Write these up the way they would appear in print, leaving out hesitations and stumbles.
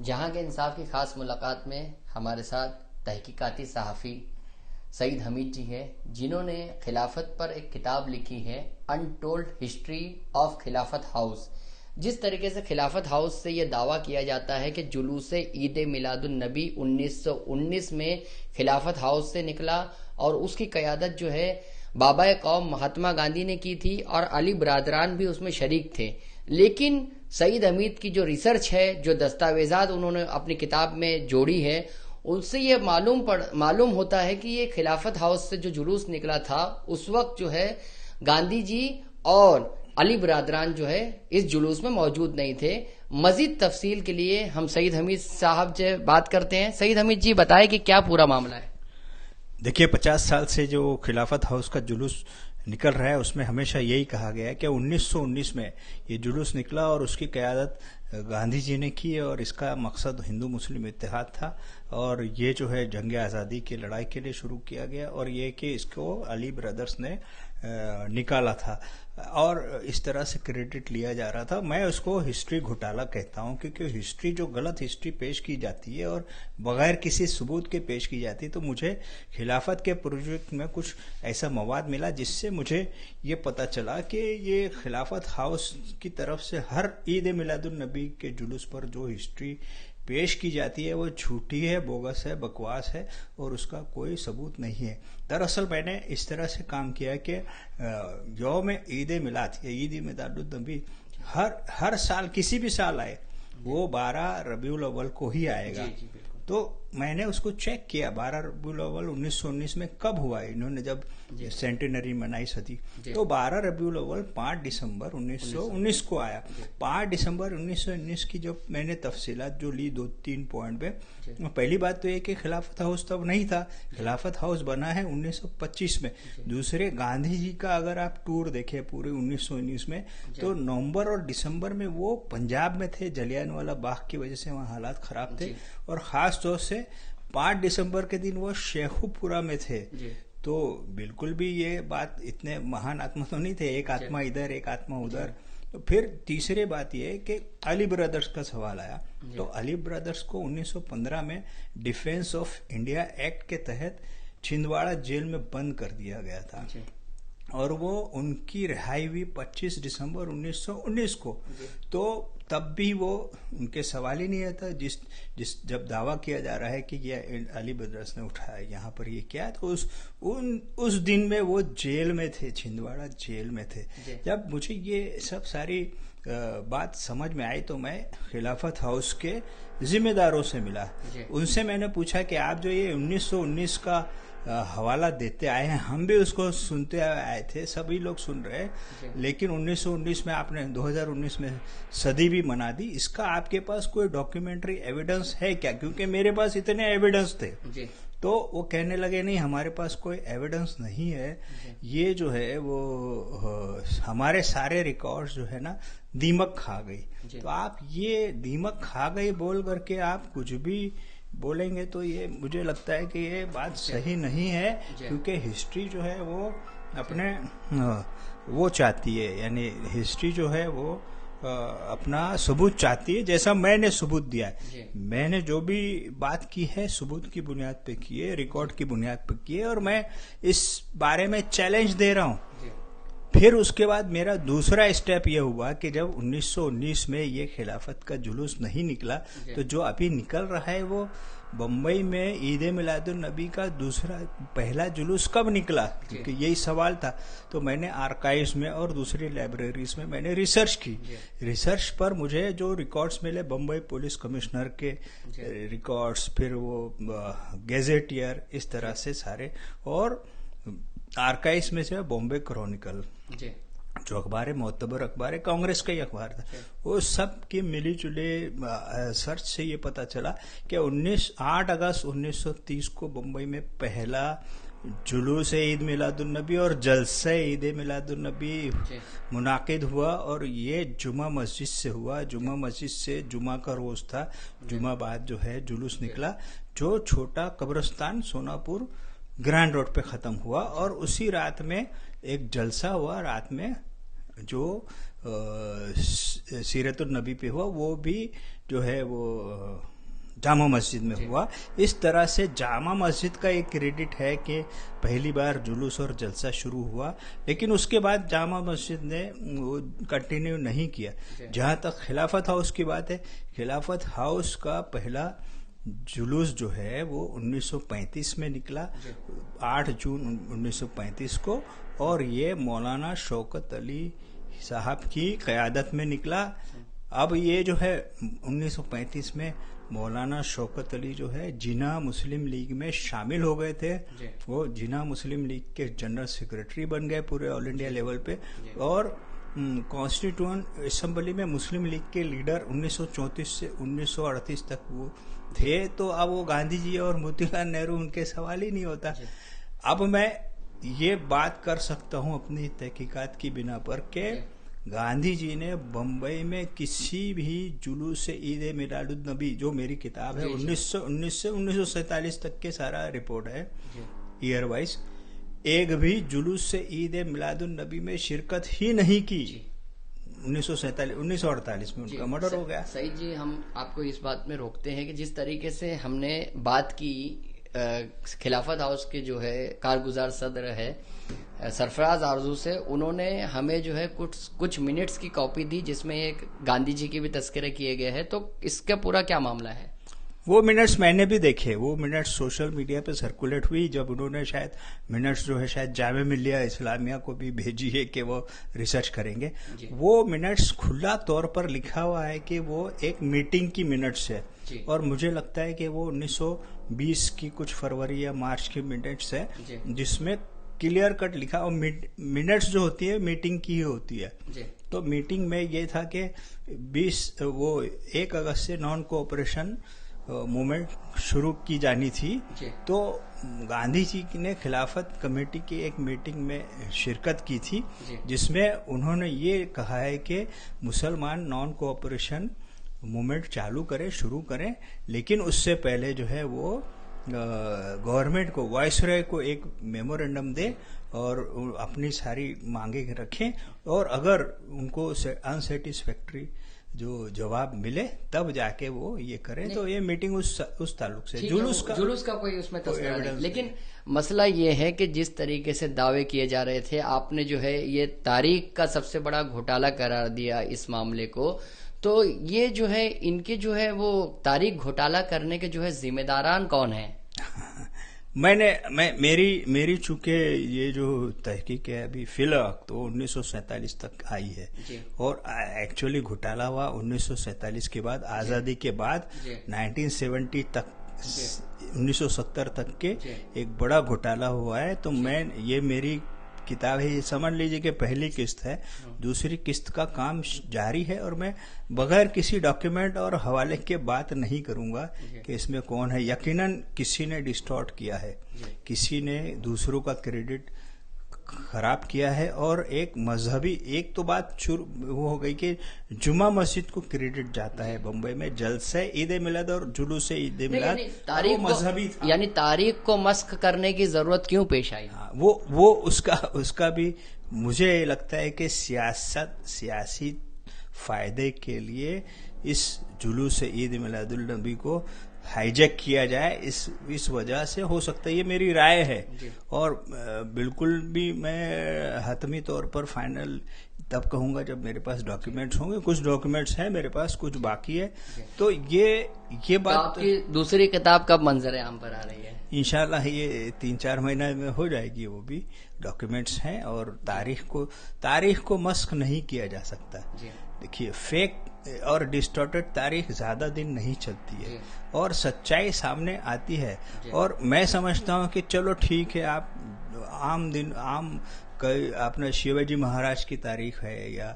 जहां के इंसाफ की खास मुलाकात में हमारे साथ तहकीकाती सहाफ़ी सईद हमीद जी है, जिन्होंने खिलाफत पर एक किताब लिखी है, अनटोल्ड हिस्ट्री ऑफ खिलाफत हाउस। जिस तरीके से खिलाफत हाउस से यह दावा किया जाता है कि जुलूस ईद मिलादुन नबी 1919 में खिलाफत हाउस से निकला और उसकी क़यादत जो है बाबा कौम महात्मा गांधी ने की थी और अली बरादरान भी उसमें शरीक थे। लेकिन सईद हमीद की जो रिसर्च है, जो दस्तावेजात उन्होंने अपनी किताब में जोड़ी है, उससे ये मालूम होता है कि ये खिलाफत हाउस से जो जुलूस निकला था उस वक्त जो है गांधी जी और अली बरादरान जो है इस जुलूस में मौजूद नहीं थे। मजीद तफसील के लिए हम सईद हमीद साहब से बात करते हैं। सईद हमीद जी बताएं कि क्या पूरा मामला है। देखिए, 50 साल से जो खिलाफत हाउस का जुलूस निकल रहा है उसमें हमेशा यही कहा गया है कि 1919 में ये जुलूस निकला और उसकी क़यादत गांधी जी ने की और इसका मकसद हिंदू मुस्लिम इत्तेहाद था और ये जो है जंग आज़ादी की लड़ाई के लिए शुरू किया गया और ये कि इसको अली ब्रदर्स ने निकाला था और इस तरह से क्रेडिट लिया जा रहा था। मैं उसको हिस्ट्री घोटाला कहता हूं क्योंकि हिस्ट्री जो गलत हिस्ट्री पेश की जाती है और बगैर किसी सबूत के पेश की जाती है, तो मुझे खिलाफत के प्रोजेक्ट में कुछ ऐसा मवाद मिला जिससे मुझे ये पता चला कि ये खिलाफत हाउस की तरफ से हर ईद मिलादुन नबी के जुलूस पर जो हिस्ट्री पेश की जाती है वो झूठी है, बोगस है, बकवास है और उसका कोई सबूत नहीं है। दरअसल मैंने इस तरह से काम किया कि यौम ईद मिलाद या ईद मिलादुन नबी हर साल किसी भी साल आए वो 12 रबीउल अव्वल को ही आएगा। तो मैंने उसको चेक किया 12 रबीउल अव्वल 1919 में कब हुआ है, इन्होंने जब सेंटेनरी मनाई सदी, तो 12 रबीउल अव्वल 5 दिसंबर 1919 को आया। 5 दिसंबर 1919 की जब मैंने तफसीलात जो ली 2-3 पॉइंट पे, पहली बात तो ये कि खिलाफत हाउस तब नहीं था, खिलाफत हाउस बना है 1925 में। दूसरे, गांधी जी का अगर आप टूर देखें पूरे 1919 में, तो नवंबर और दिसंबर में वो पंजाब में थे, जलियांवाला बाग की वजह से वहाँ हालात खराब थे और खास तौर से 5 दिसंबर के दिन वो शेखुपुरा में थे। तो बिल्कुल भी ये बात इतने महान आत्मा तो नहीं थे, एक आत्मा इधर एक आत्मा उधर। तो फिर तीसरी बात ये कि अली ब्रदर्स का सवाल आया, तो अली ब्रदर्स को 1915 में डिफेंस ऑफ इंडिया एक्ट के तहत छिंदवाड़ा जेल में बंद कर दिया गया था और वो उनकी रिहाई हुई 25 दिसंबर 1919 को। तो तब भी वो उनके सवाल ही नहीं आता, जब दावा किया जा रहा है कि ये अली ब्रदर्स ने उठाया यहाँ पर ये क्या है, तो उस दिन में वो जेल में थे, छिंदवाड़ा जेल में थे। जब मुझे ये सब सारी बात समझ में आई तो मैं खिलाफत हाउस के जिम्मेदारों से मिला। उनसे मैंने पूछा कि आप जो ये 1919 का हवाला देते आए हैं, हम भी उसको सुनते आए थे, सभी लोग सुन रहे हैं, लेकिन 1919 में आपने 2019 में सदी भी मना दी, इसका आपके पास कोई डॉक्यूमेंट्री एविडेंस है क्या? क्योंकि मेरे पास इतने एविडेंस थे। तो वो कहने लगे नहीं, हमारे पास कोई एविडेंस नहीं है, ये जो है वो हमारे सारे रिकॉर्ड्स जो है ना दीमक खा गई। तो आप ये दीमक खा गई बोल करके आप कुछ भी बोलेंगे तो ये मुझे लगता है कि ये बात सही नहीं है, क्योंकि हिस्ट्री जो है वो अपने वो चाहती है, यानी हिस्ट्री जो है वो अपना सबूत चाहती है, जैसा मैंने सबूत दिया है। मैंने जो भी बात की है सबूत की बुनियाद पे की है, रिकॉर्ड की बुनियाद पे की है और मैं इस बारे में चैलेंज दे रहा हूँ। फिर उसके बाद मेरा दूसरा स्टेप यह हुआ कि जब 1919 में ये खिलाफत का जुलूस नहीं निकला, तो जो अभी निकल रहा है वो बम्बई में ईद मिलादुन नबी का पहला जुलूस कब निकला, क्योंकि यही सवाल था। तो मैंने आर्काइव्स में और दूसरी लाइब्रेरीज में मैंने रिसर्च की। रिसर्च पर मुझे जो रिकॉर्ड्स मिले, बम्बई पुलिस कमिश्नर के रिकॉर्ड्स, फिर वो गैजेटियर, इस तरह से सारे, और आर्काइव्स में से बॉम्बे क्रॉनिकल जो अखबार है, मोतबर अखबार है, कांग्रेस का ही अखबार था, वो सब के मिली जुले सर्च से ये पता चला कि 8 अगस्त 1930 को बम्बई में पहला जुलूस ईद मिलादुन नबी और जलसा ईद मिलादुन नबी मुनाकिद हुआ और ये जुमा मस्जिद से हुआ। जुमा मस्जिद से, जुमा का रोज था, जुमा बाद जो है जुलूस निकला, जो छोटा कब्रिस्तान सोनापुर ग्रैंड रोड पे खत्म हुआ और उसी रात में एक जलसा हुआ, रात में जो सीरतुन नबी पे हुआ, वो भी जो है वो जामा मस्जिद में हुआ। इस तरह से जामा मस्जिद का एक क्रेडिट है कि पहली बार जुलूस और जलसा शुरू हुआ, लेकिन उसके बाद जामा मस्जिद ने वो कंटिन्यू नहीं किया। जहां तक खिलाफत हाउस की बात है, खिलाफत हाउस का पहला जुलूस जो है वो 1935 में निकला, 8 जून 1935 को, और ये मौलाना शौकत अली साहब की क़यादत में निकला। अब ये जो है 1935 में मौलाना शौकत अली जो है जिना मुस्लिम लीग में शामिल हो गए थे। वो जिना मुस्लिम लीग के जनरल सेक्रेटरी बन गए पूरे ऑल इंडिया लेवल पे, और कॉन्स्टिट्यूएंट असेंबली में मुस्लिम लीग के लीडर 1934 से 1938 तक वो थे। तो अब वो गांधी जी और मोतीलाल नेहरू उनके सवाल ही नहीं होता। अब मैं ये बात कर सकता हूं अपनी तहकीकात की बिना पर कि गांधी जी ने बम्बई में किसी भी जुलूस से ईद मिलादुन नबी, जो मेरी किताब है 1919 से 1947 तक के सारा रिपोर्ट है ईयर वाइज, एक भी जुलूस से ईद मिलादुन नबी में शिरकत ही नहीं की। 1948 में उनका मर्डर हो गया। सईद जी, हम आपको इस बात में रोकते हैं कि जिस तरीके से हमने बात की खिलाफत हाउस के जो है कारगुजार सदर है सरफराज आरजू से, उन्होंने हमें जो है कुछ मिनट्स की कॉपी दी जिसमें एक गांधी जी की भी तस्करे किए गए हैं। तो इसका पूरा क्या मामला है? वो मिनट्स मैंने भी देखे, वो मिनट्स सोशल मीडिया पे सर्कुलेट हुई, जब उन्होंने शायद मिनट्स जो है शायद जामे मिलिया इस्लामिया को भी भेजी है कि वो रिसर्च करेंगे। वो मिनट्स खुला तौर पर लिखा हुआ है कि वो एक मीटिंग की मिनट्स है, और मुझे लगता है कि वो 1920 की कुछ फरवरी या मार्च की मिनट्स है, जिसमें क्लियर कट लिखा, और मिनट्स जो होती है मीटिंग की ही होती है। तो मीटिंग में ये था कि 1 अगस्त से नॉन कोऑपरेशन मूवमेंट शुरू की जानी थी। तो गांधी जी ने खिलाफत कमेटी की एक मीटिंग में शिरकत की थी, जिसमें उन्होंने ये कहा है कि मुसलमान नॉन कोऑपरेशन मूवमेंट चालू करें, शुरू करें, लेकिन उससे पहले जो है वो गवर्नमेंट को, वायसरॉय को एक मेमोरेंडम दे और अपनी सारी मांगे रखें, और अगर उनको अनसेटिस्फैक्ट्री जो जवाब मिले तब जाके वो ये करें। तो ये मीटिंग उस ताल्लुक से जुलूस का कोई उसमें तस्वीर नहीं। लेकिन मसला ये है कि जिस तरीके से दावे किए जा रहे थे, आपने जो है ये तारीख का सबसे बड़ा घोटाला करार दिया इस मामले को। तो ये जो है इनके जो है वो तारीख घोटाला करने के जो है जिम्मेदारान कौन है? मेरी चूंकि ये जो तहकीक है अभी फिलहाल तो 1947 तक आई है, और एक्चुअली घोटाला हुआ 1947 के बाद, आजादी के बाद 1970 तक 1970 तक के एक बड़ा घोटाला हुआ है। तो ये मेरी किताब है, ये समझ लीजिए कि पहली किस्त है, दूसरी किस्त का काम जारी है, और मैं बगैर किसी डॉक्यूमेंट और हवाले के बात नहीं करूंगा कि इसमें कौन है। यकीनन किसी ने डिस्टॉर्ट किया है, किसी ने दूसरों का क्रेडिट खराब किया है, और एक मजहबी, एक तो बात वो हो गई कि जुमा मस्जिद को क्रेडिट जाता है बम्बई में, जलसे ईद मिलाद और जुलूस ईद मिलाद मजहबी था। यानी तारीख को मस्ख करने की जरूरत क्यों पेश आई? वो उसका भी मुझे लगता है कि सियासी फायदे के लिए इस जुलूस ईद मिलादुल नबी को हाईजैक किया जाए, इस वजह से हो सकता है, ये मेरी राय है। और बिल्कुल भी मैं हतमी तौर पर फाइनल तब कहूंगा जब मेरे पास डॉक्यूमेंट्स होंगे। कुछ डॉक्यूमेंट्स हैं मेरे पास, कुछ बाकी है। तो ये बात, आपकी दूसरी किताब कब मंजर आम पर आ रही है? इंशाल्लाह ये 3-4 महीने में हो जाएगी। वो भी डॉक्यूमेंट्स हैं, और तारीख को मस्ख नहीं किया जा सकता। देखिए, फेक और डिस्टॉर्टेड तारीख ज्यादा दिन नहीं चलती है, और सच्चाई सामने आती है। और मैं समझता हूँ कि चलो ठीक है, आप अपने शिवाजी महाराज की तारीख है, या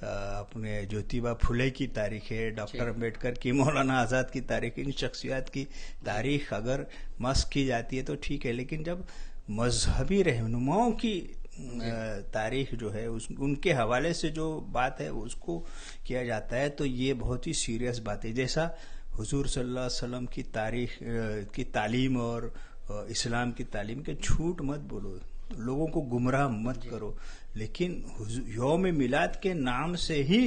अपने ज्योतिबा फुले की तारीख है, डॉक्टर अम्बेडकर की, मौलाना आजाद की तारीख, इन शख्सियात की तारीख अगर मस्क की जाती है तो ठीक है, लेकिन जब मजहबी रहनुमाओं की तारीख जो है उनके हवाले से जो बात है उसको किया जाता है, तो ये बहुत ही सीरियस बात है। जैसा हुजूर सल्लल्लाहु अलैहि वसल्लम की तारीख की तालीम और इस्लाम की तालीम के झूठ मत बोलो, लोगों को गुमराह मत करो, लेकिन यौम मिलाद के नाम से ही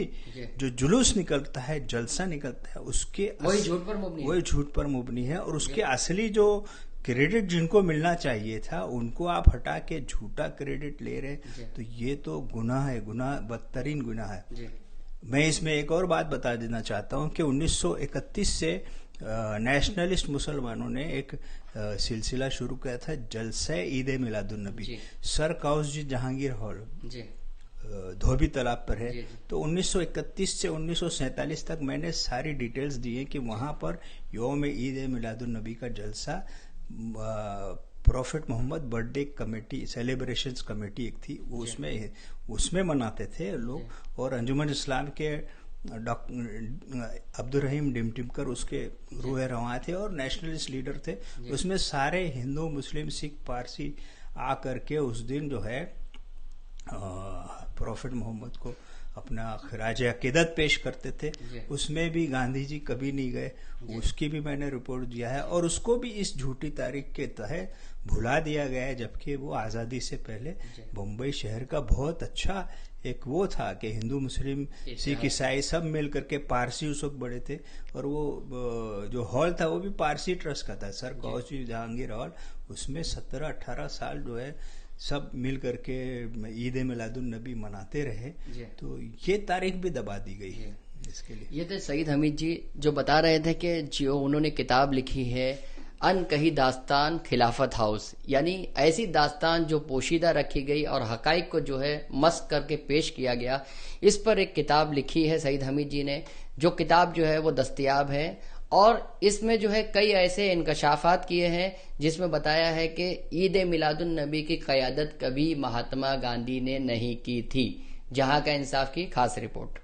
जो जुलूस निकलता है, जलसा निकलता है, उसके वही झूठ पर मुबनी है। और उसके असली जो क्रेडिट जिनको मिलना चाहिए था उनको आप हटा के झूठा क्रेडिट ले रहे, तो ये तो गुनाह है, गुनाह, बदतरीन गुनाह है। मैं इसमें एक और बात बता देना चाहता हूं कि 1931 से नेशनलिस्ट मुसलमानों ने एक सिलसिला शुरू किया था, जलसे ईद मिलादुन नबी, सर काउसजी जहांगीर हॉल धोबी तालाब पर है। तो 1931 से 1947 तक मैंने सारी डिटेल्स दी है कि वहां पर यौम ईद मिलादुन नबी का जलसा prophet Muhammad birthday committee, celebrations committee एक थी, वो उसमें मनाते थे लोग। और अंजुमन इस्लाम के अब्दुल रहीम डिमटिमकर उसके रूह रवां थे और नेशनलिस्ट लीडर थे। उसमें सारे हिंदू, मुस्लिम, सिख, पारसी आ करके उस दिन जो है प्रॉफिट मोहम्मद को अपना खराज अकीदत पेश करते थे। उसमें भी गांधी जी कभी नहीं गए, उसकी भी मैंने रिपोर्ट दिया है। और उसको भी इस झूठी तारीख के तहत भुला दिया गया है, जबकि वो आज़ादी से पहले मुंबई शहर का बहुत अच्छा एक वो था कि हिंदू, मुस्लिम, सिख, ईसाई सब मिल करके, पारसी उस वक्त बड़े थे। और वो जो हॉल था वो भी पारसी ट्रस्ट का था, सर काउसजी जहांगीर हॉल। उसमें 17-18 साल जो है सब मिल करके ईद मिलादुन नबी मनाते रहे। तो ये तारीख भी दबा दी गई है इसके लिए। ये थे सईद हमीद जी जो बता रहे थे कि जो उन्होंने किताब लिखी है अनकही दास्तान खिलाफत हाउस, यानी ऐसी दास्तान जो पोशीदा रखी गई और हकाइक को जो है मस्क करके पेश किया गया, इस पर एक किताब लिखी है सईद हमीद जी ने। जो किताब जो है वो दस्तयाब है और इसमें जो है कई ऐसे इंकशाफात किए हैं जिसमें बताया है कि ईद मिलादुन नबी की क़यादत कभी महात्मा गांधी ने नहीं की थी। जहां का इंसाफ की खास रिपोर्ट।